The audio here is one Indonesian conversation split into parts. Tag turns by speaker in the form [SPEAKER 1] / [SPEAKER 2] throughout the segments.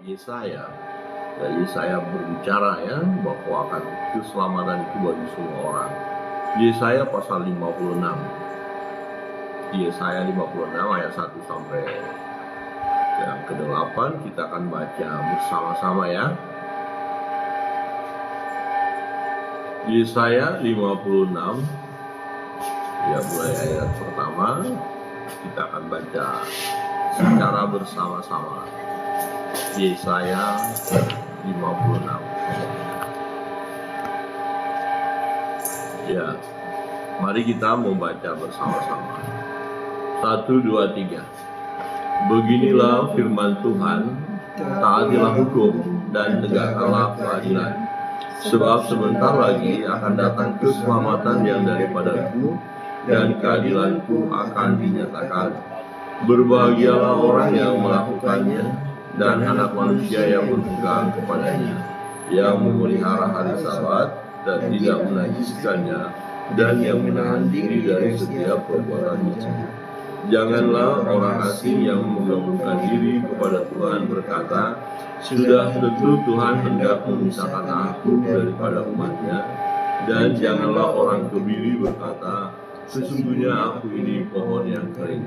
[SPEAKER 1] Yesaya. Dan Yesaya berbicara ya bahwa akan keselamatan itu bagi semua orang. Yesaya pasal 56. Yesaya 56 ayat 1 sampai yang ke-8 kita akan baca bersama-sama ya. Yesaya 56 ya, mulai ayat pertama kita akan baca secara bersama-sama. Yesaya 56. Ya, mari kita membaca bersama-sama. 1, 2, 3. Beginilah firman Tuhan, taatilah hukum dan tegakkanlah keadilan. Sebab sebentar lagi akan datang keselamatan yang daripadaku, dan keadilanku akan dinyatakan. Berbahagialah orang yang melakukannya, dan anak manusia yang berpegang kepadanya, yang memelihara hari Sabat dan tidak menajiskannya, dan yang menahan diri dari setiap perbuatannya. Janganlah orang asing yang menggabungkan diri kepada Tuhan berkata, sudah tentu Tuhan hendak memisahkan aku daripada umatnya. Dan janganlah orang kebiri berkata, sesungguhnya aku ini pohon yang kering.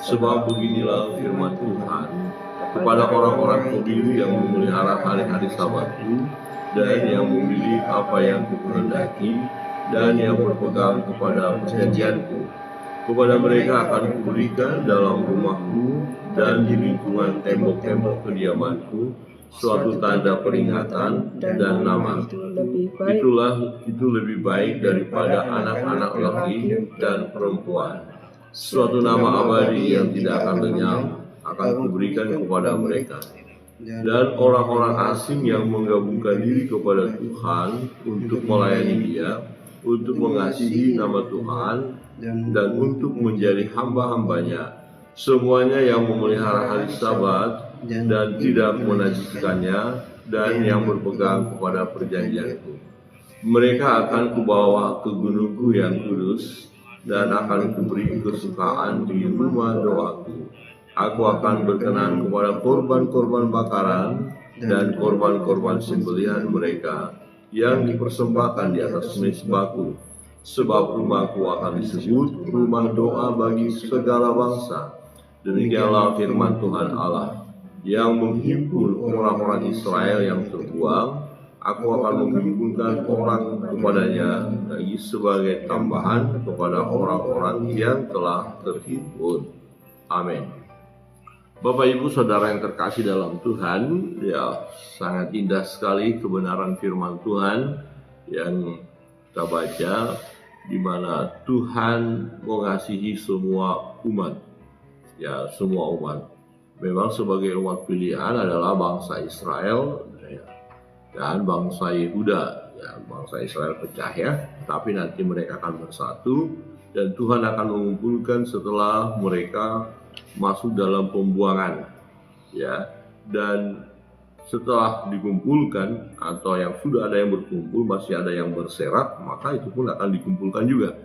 [SPEAKER 1] Sebab beginilah firman Tuhan kepada orang-orang kebiri yang memelihara hari-hari Sabatku, dan yang memilih apa yang kukehendaki, dan yang berpegang kepada perjanjianku. Kepada mereka akan kuberikan dalam rumahku dan di lingkungan tembok-tembok kediamanku suatu tanda peringatan dan nama. Itu lebih baik daripada anak-anak laki dan perempuan. Suatu nama abadi yang tidak akan lenyap akan kuberikan kepada mereka. Dan orang-orang asing yang menggabungkan diri kepada Tuhan untuk melayani Dia, untuk mengasihi nama Tuhan, dan untuk menjadi hamba-hambanya, semuanya yang memelihara hari Sabat dan tidak menajiskannya, dan yang berpegang kepada perjanjianku. Mereka akan kubawa ke gunungku yang kudus, dan akan kuberi kesukaan di rumah doaku. Aku akan berkenan kepada korban-korban bakaran dan korban-korban sembelihan mereka yang dipersembahkan di atas mezbahku. Sebab rumahku akan disebut rumah doa bagi segala bangsa. Demikianlah firman Tuhan Allah yang menghimpun orang-orang Israel yang terbuang. Aku akan menghimpunkan orang kepadanya lagi sebagai tambahan kepada orang-orang yang telah terhimpun. Amin. Bapak Ibu Saudara yang terkasih dalam Tuhan, ya sangat indah sekali kebenaran firman Tuhan yang kita baca, di mana Tuhan mengasihi semua umat, ya semua umat. Memang sebagai umat pilihan adalah bangsa Israel ya, dan bangsa Yehuda. Ya, bangsa Israel pecah ya, tapi nanti mereka akan bersatu dan Tuhan akan mengumpulkan setelah mereka masuk dalam pembuangan, ya. Dan setelah dikumpulkan atau yang sudah ada yang berkumpul masih ada yang berserak, maka itu pun akan dikumpulkan juga.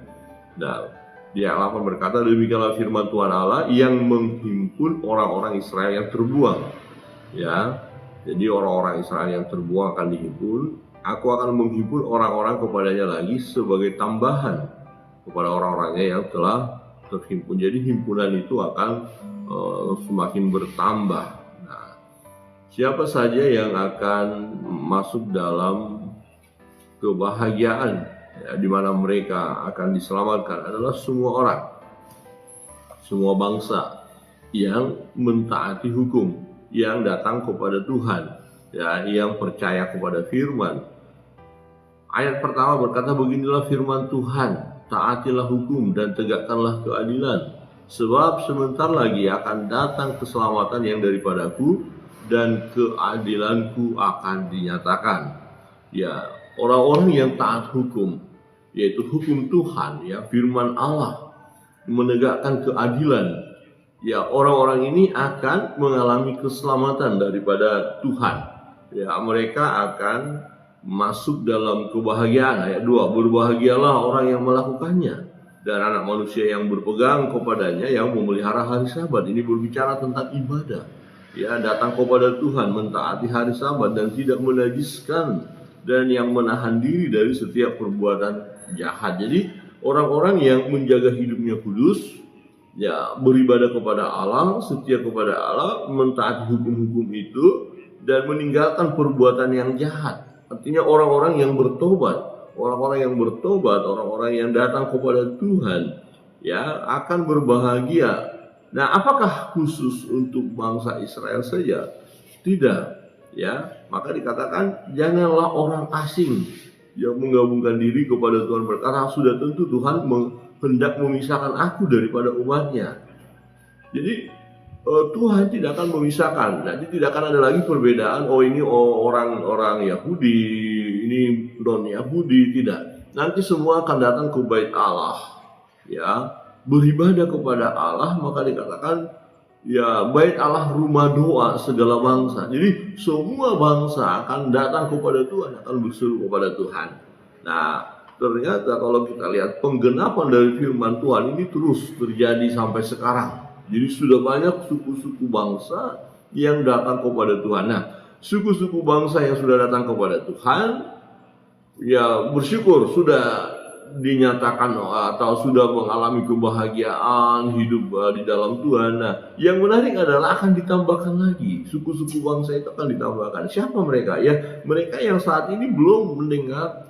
[SPEAKER 1] Nah, di ayat 8 berkata, demikianlah firman Tuhan Allah yang menghimpun orang-orang Israel yang terbuang. Ya, jadi orang-orang Israel yang terbuang akan dihimpun. Aku akan menghimpun orang-orang kepadanya lagi sebagai tambahan kepada orang-orangnya yang telah terhimpun. Jadi himpunan itu akan semakin bertambah. Siapa saja yang akan masuk dalam kebahagiaan ya, di mana mereka akan diselamatkan adalah semua orang, semua bangsa yang mentaati hukum, yang datang kepada Tuhan, ya, yang percaya kepada firman. Ayat pertama berkata, beginilah firman Tuhan, taatilah hukum dan tegakkanlah keadilan, sebab sebentar lagi akan datang keselamatan yang daripadaku, dan keadilanku akan dinyatakan. Ya, orang-orang yang taat hukum, yaitu hukum Tuhan, ya firman Allah, menegakkan keadilan, ya orang-orang ini akan mengalami keselamatan daripada Tuhan. Ya, mereka akan masuk dalam kebahagiaan. Ayat 2, berbahagialah orang yang melakukannya, dan anak manusia yang berpegang kepadanya, yang memelihara hari Sabat. Ini berbicara tentang ibadah. ya datang kepada Tuhan, mentaati hari Sabat dan tidak menajiskan, dan yang menahan diri dari setiap perbuatan jahat. Jadi orang-orang yang menjaga hidupnya kudus, ya beribadah kepada Allah, setia kepada Allah, mentaati hukum-hukum itu, dan meninggalkan perbuatan yang jahat. Artinya orang-orang yang bertobat, orang-orang yang datang kepada Tuhan, ya akan berbahagia. Nah, apakah khusus untuk bangsa Israel saja? Tidak, ya. Maka dikatakan janganlah orang asing yang menggabungkan diri kepada Tuhan, berkata sudah tentu Tuhan hendak memisahkan aku daripada umatnya. Jadi Tuhan tidak akan memisahkan. Nanti tidak akan ada lagi perbedaan. Oh ini orang Yahudi, ini non Yahudi, tidak. Nanti semua akan datang ke bait Allah, ya beribadah kepada Allah. Maka dikatakan ya bait Allah rumah doa segala bangsa. Jadi semua bangsa akan datang kepada Tuhan, akan berseru kepada Tuhan. Nah, ternyata kalau kita lihat penggenapan dari firman Tuhan ini terus terjadi sampai sekarang. Jadi sudah banyak suku-suku bangsa yang datang kepada Tuhan. Nah, suku-suku bangsa yang sudah datang kepada Tuhan, ya bersyukur sudah dinyatakan atau sudah mengalami kebahagiaan hidup di dalam Tuhan. Nah, yang menarik adalah akan ditambahkan lagi, suku-suku bangsa itu akan ditambahkan. Siapa mereka? Ya, mereka yang saat ini belum mendengar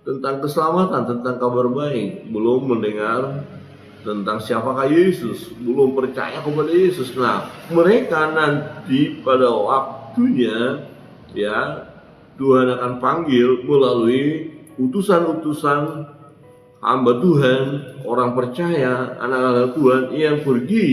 [SPEAKER 1] tentang keselamatan, tentang kabar baik, belum mendengar tentang siapakah Yesus, belum percaya kepada Yesus. Nah, mereka nanti pada waktunya, ya Tuhan akan panggil melalui utusan-utusan hamba Tuhan, orang percaya, anak-anak Tuhan yang pergi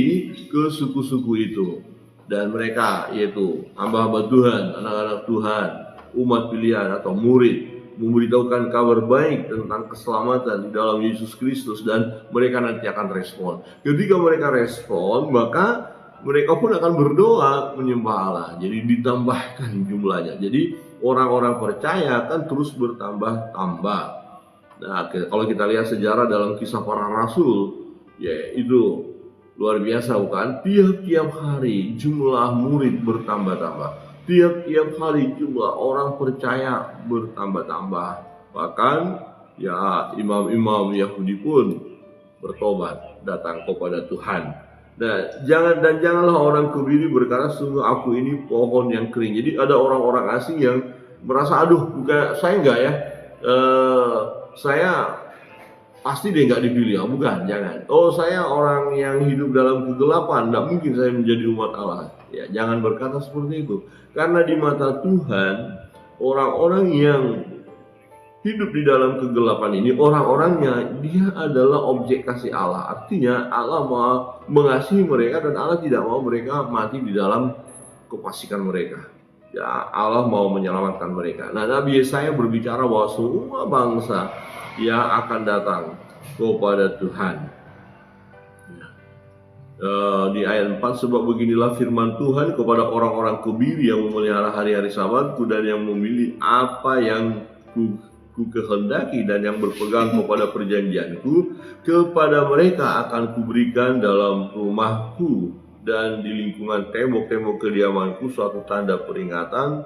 [SPEAKER 1] ke suku-suku itu. Dan mereka yaitu hamba-hamba Tuhan, anak-anak Tuhan, umat pilihan atau murid, memberitahukan kabar baik tentang keselamatan di dalam Yesus Kristus, dan mereka nanti akan respon. Ketika mereka respon, maka mereka pun akan berdoa menyembah Allah. Jadi ditambahkan jumlahnya. Jadi orang-orang percaya akan terus bertambah-tambah. Nah, kalau kita lihat sejarah dalam Kisah Para Rasul, ya itu luar biasa bukan? Tiap-tiap hari jumlah murid bertambah-tambah. Tiap-tiap hari jumlah orang percaya bertambah-tambah. Bahkan ya imam-imam Yahudi pun bertobat, datang kepada Tuhan. Nah, janganlah orang kebiri berkata sungguh aku ini pohon yang kering. Jadi ada orang-orang asing yang merasa aduh bukan saya enggak ya. Saya pasti dia nggak dipilih, bukan, jangan. Oh saya orang yang hidup dalam kegelapan, tidak mungkin saya menjadi umat Allah. Ya jangan berkata seperti itu, karena di mata Tuhan orang-orang yang hidup di dalam kegelapan ini, orang-orangnya dia adalah objek kasih Allah. Artinya Allah mau mengasihi mereka dan Allah tidak mau mereka mati di dalam kefasikan mereka. Ya Allah mau menyelamatkan mereka. Nah, Nabi Yesaya berbicara bahwa semua bangsa yang akan datang kepada Tuhan. Di ayat 4, sebab beginilah firman Tuhan kepada orang-orang kebiri yang memelihara hari-hari Sabatku dan yang memilih apa yang ku kehendaki dan yang berpegang kepada perjanjianku, kepada mereka akan kuberikan dalam rumahku dan di lingkungan tembok-tembok kediamanku suatu tanda peringatan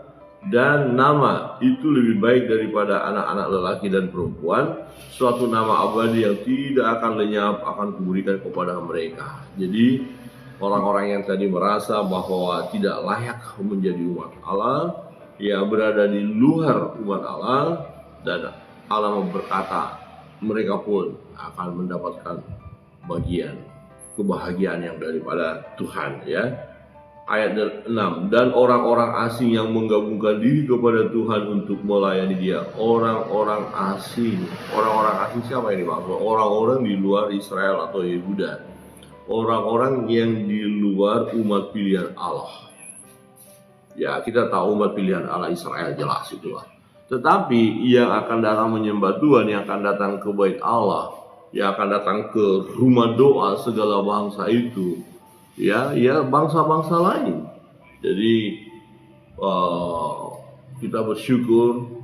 [SPEAKER 1] dan nama, itu lebih baik daripada anak-anak lelaki dan perempuan, suatu nama abadi yang tidak akan lenyap akan kuberikan kepada mereka. Jadi orang-orang yang tadi merasa bahwa tidak layak menjadi umat Allah, ya berada di luar umat Allah, dan Allah berkata mereka pun akan mendapatkan bagian kebahagiaan yang daripada Tuhan, ya. Ayat 6, dan orang-orang asing yang menggabungkan diri kepada Tuhan untuk melayani Dia. Orang-orang asing siapa ini maksud? Orang-orang di luar Israel atau Yehuda, orang-orang yang di luar umat pilihan Allah. Ya kita tahu umat pilihan Allah Israel, jelas itulah. Tetapi yang akan datang menyembah Tuhan, yang akan datang ke bait Allah, yang akan datang ke rumah doa segala bangsa itu, ya bangsa-bangsa lain. Jadi kita bersyukur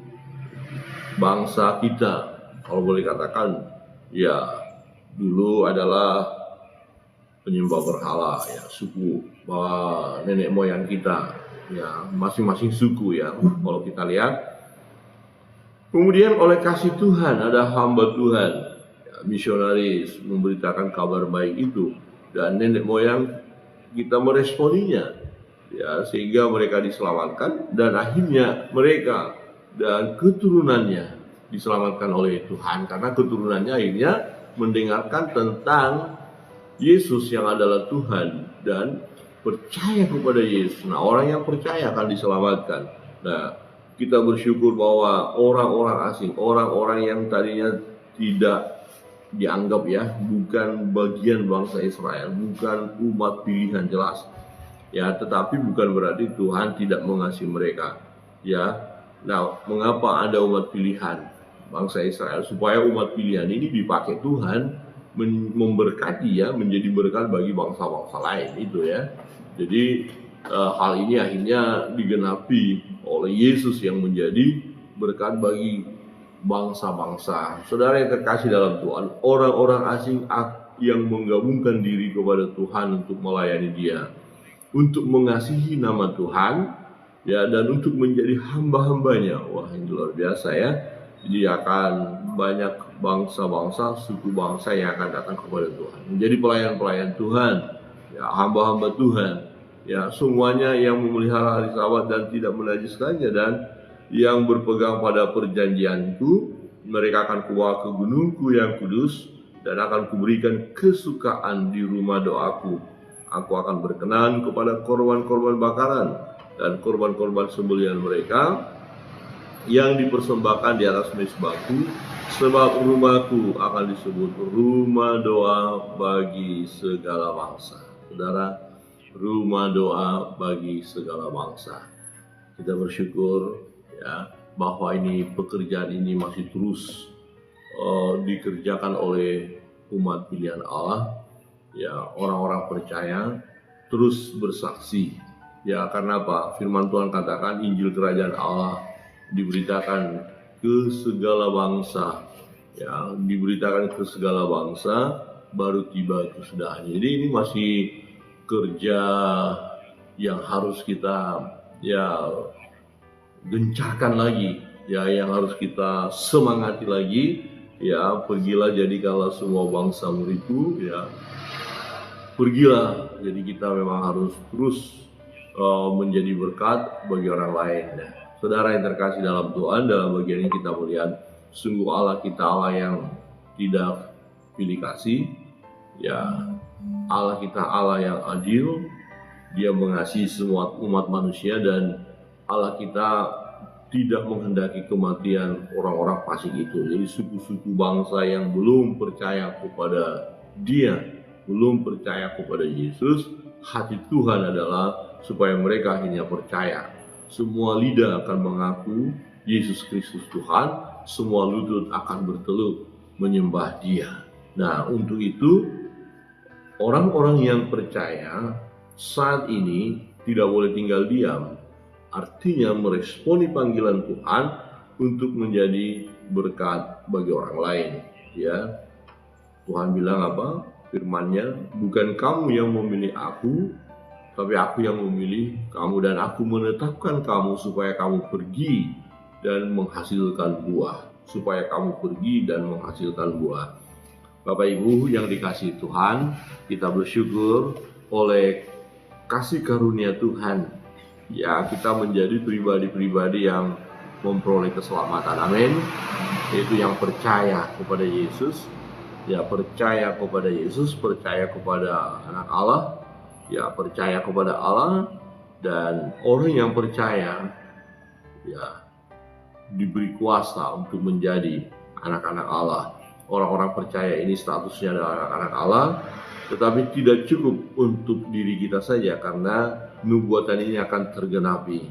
[SPEAKER 1] bangsa kita, kalau boleh katakan, ya dulu adalah penyembah berhala, ya, suku nenek moyang kita, ya, masing-masing suku, ya, kalau kita lihat. Kemudian oleh kasih Tuhan ada hamba Tuhan, ya, misionaris memberitakan kabar baik itu, dan nenek moyang kita meresponinya, ya, sehingga mereka diselamatkan dan akhirnya mereka dan keturunannya diselamatkan oleh Tuhan karena keturunannya akhirnya mendengarkan tentang Yesus yang adalah Tuhan dan percaya kepada Yesus. Nah, orang yang percaya akan diselamatkan. Nah, kita bersyukur bahwa orang-orang asing, orang-orang yang tadinya tidak dianggap, ya, bukan bagian bangsa Israel, bukan umat pilihan, jelas, ya, tetapi bukan berarti Tuhan tidak mengasihi mereka, ya. Nah, mengapa ada umat pilihan bangsa Israel? Supaya umat pilihan ini dipakai Tuhan memberkati, ya, menjadi berkat bagi bangsa-bangsa lain itu, ya. Jadi hal ini akhirnya digenapi oleh Yesus yang menjadi berkat bagi bangsa-bangsa. Saudara yang terkasih dalam Tuhan, orang-orang asing yang menggabungkan diri kepada Tuhan untuk melayani Dia, untuk mengasihi nama Tuhan, ya, dan untuk menjadi hamba-hambanya. Wah, ini luar biasa, ya. Jadi akan banyak bangsa-bangsa, suku bangsa yang akan datang kepada Tuhan, menjadi pelayan-pelayan Tuhan, ya, hamba-hamba Tuhan, ya, semuanya yang memelihara hari Sabat dan tidak menajiskannya, dan yang berpegang pada perjanjianku, mereka akan kubawa ke gunungku yang kudus, dan akan kuberikan kesukaan di rumah doaku. Aku akan berkenan kepada korban-korban bakaran dan korban-korban sembelihan mereka yang dipersembahkan di atas mezbahku, sebab rumahku akan disebut rumah doa bagi segala bangsa. Saudara, rumah doa bagi segala bangsa. Kita bersyukur, ya, bahwa pekerjaan ini masih terus dikerjakan oleh umat pilihan Allah, ya, orang-orang percaya terus bersaksi, ya, karena apa? Firman Tuhan katakan Injil Kerajaan Allah diberitakan ke segala bangsa, ya, diberitakan ke segala bangsa, baru tiba kesudahannya. Jadi ini masih kerja yang harus kita, ya, gencarkan lagi, ya, yang harus kita semangati lagi, ya. Pergilah jadikanlah semua bangsa muridku, ya, pergilah. Jadi kita memang harus terus menjadi berkat bagi orang lain, ya. Saudara yang terkasih dalam Tuhan, dalam bagian ini kita melihat sungguh Allah kita Allah yang tidak pilih kasih, ya. Allah kita Allah yang adil, Dia mengasihi semua umat manusia, dan Allah kita tidak menghendaki kematian orang-orang fasik itu. Jadi suku-suku bangsa yang belum percaya kepada Dia, belum percaya kepada Yesus, hati Tuhan adalah supaya mereka akhirnya percaya. Semua lidah akan mengaku Yesus Kristus Tuhan, semua lutut akan berteluk menyembah Dia. Nah, untuk itu orang-orang yang percaya saat ini tidak boleh tinggal diam. Artinya meresponi panggilan Tuhan untuk menjadi berkat bagi orang lain, ya. Tuhan bilang apa? Firman-Nya, bukan kamu yang memilih aku, tapi aku yang memilih kamu, dan aku menetapkan kamu supaya kamu pergi dan menghasilkan buah, supaya kamu pergi dan menghasilkan buah. Bapak Ibu yang dikasihi Tuhan, kita bersyukur oleh kasih karunia Tuhan, ya, kita menjadi pribadi-pribadi yang memperoleh keselamatan. Amin. Yaitu yang percaya kepada Yesus, ya, percaya kepada Yesus, percaya kepada Anak Allah, ya, percaya kepada Allah. Dan orang yang percaya, ya, diberi kuasa untuk menjadi anak-anak Allah. Orang-orang percaya ini statusnya adalah anak-anak Allah, tetapi tidak cukup untuk diri kita saja, karena nubuatan ini akan tergenapi.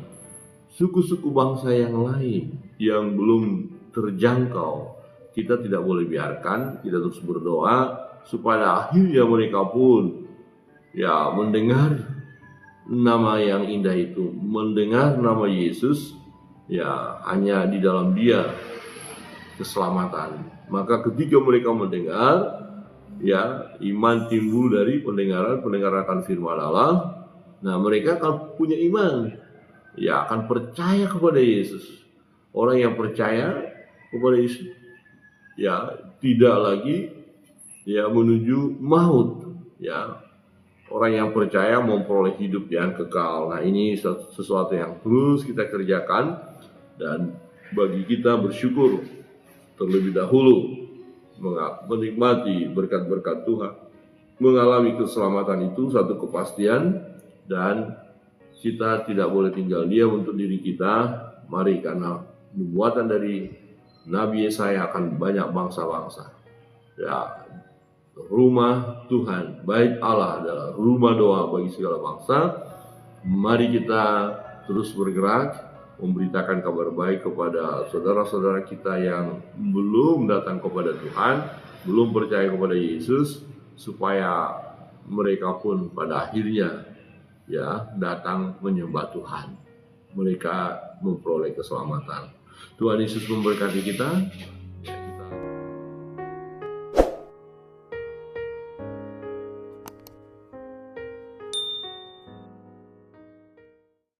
[SPEAKER 1] Suku-suku bangsa yang lain yang belum terjangkau, kita tidak boleh biarkan. Kita terus berdoa supaya akhirnya mereka pun, ya, mendengar nama yang indah itu, mendengar nama Yesus, ya, hanya di dalam Dia keselamatan. Maka ketika mereka mendengar, Ya, iman timbul dari pendengaran akan firman Allah. Nah, mereka akan punya iman, ya akan percaya kepada Yesus. Orang yang percaya kepada Yesus, ya tidak lagi ya menuju maut. Ya, orang yang percaya memperoleh hidup yang kekal. Nah, ini sesuatu yang terus kita kerjakan, dan bagi kita bersyukur terlebih dahulu menikmati berkat-berkat Tuhan, mengalami keselamatan itu satu kepastian, dan kita tidak boleh tinggal diam untuk diri kita. Mari, karena nubuatan dari Nabi Yesaya akan banyak bangsa-bangsa. Ya, rumah Tuhan, bait Allah adalah rumah doa bagi segala bangsa. Mari kita terus bergerak memberitakan kabar baik kepada saudara-saudara kita yang belum datang kepada Tuhan, belum percaya kepada Yesus, supaya mereka pun pada akhirnya ya datang menyembah Tuhan. Mereka memperoleh keselamatan. Tuhan Yesus memberkati kita.